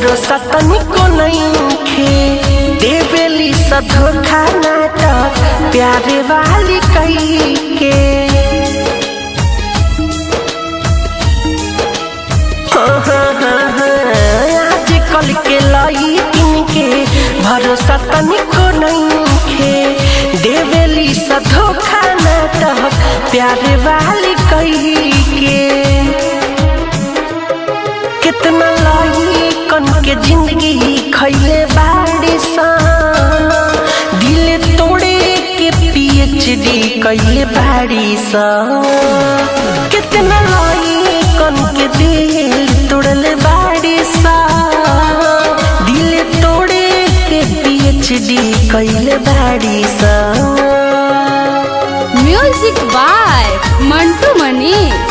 भरोसा तनिको नइखे, देवेली सा धोखा नाटक प्यारे वाली कही के। आज कल के लइकिन के भरोसा तनिको नइखे, देवेली सा धोखा नाटक प्यारे वाली कही के। कितना लइकन के जिंदगी खैले बाड़ी सा, दिल तोड़े के PhD कैले बाड़ी सा। कितना लइकन के दिल तोड़ले बाड़ी सा, दिल तोड़े के PhD कैले बाड़ी सा। Music by Mantu Manish.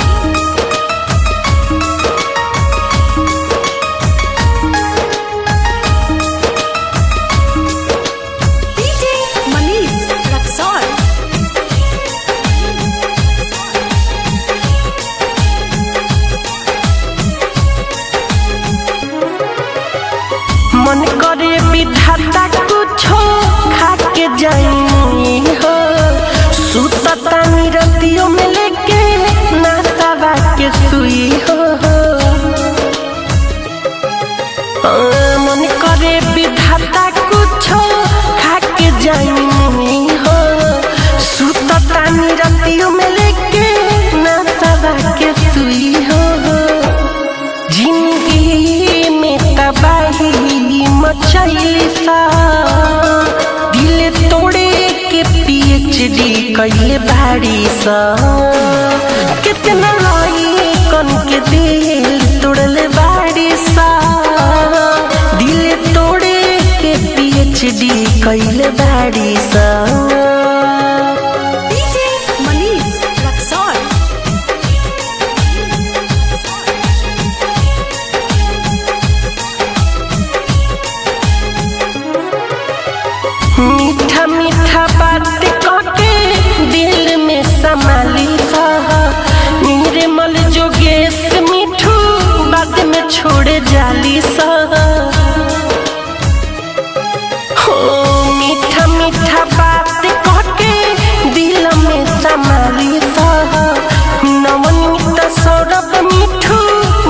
मन करे विधाता कुछो खा के जाई हो, सुतता निरतियों में लेके नासावा के सुई हो। मन करे विधाता कुछो खा के जाई हो, सुतता निरतियों में लेके नासावा के सुई हो। जिंदगी में तबाही मचैली सा, दिल तोड़े के PhD कैले बाड़ी सा। कितना लइकन के दिल तोड़ले बाड़ी सा, दिल तोड़े के PhD कैले बाड़ी सा। मीठा मीठा बात कहके दिल में संभाली सा, निर्मल जोगेश मिठू बाद में छोड़े जाली सा। हो मीठा मीठा बात कहके दिल में संभाली सा, नवनीत सौरभ मिठू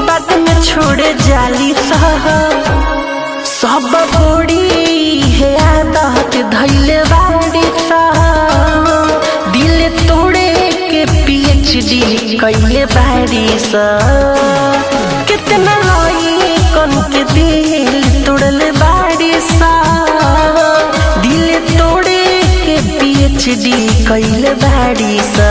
बाद में छोड़े जाली सा। सब बड़ी है आदत धैले बाड़ी सा, दिल तोड़े के PhD कैले बाड़ी सा। कितना लइकन के दिल तोड़ले बाड़ी सा, दिल तोड़े के PhD कैले बाड़ी सा।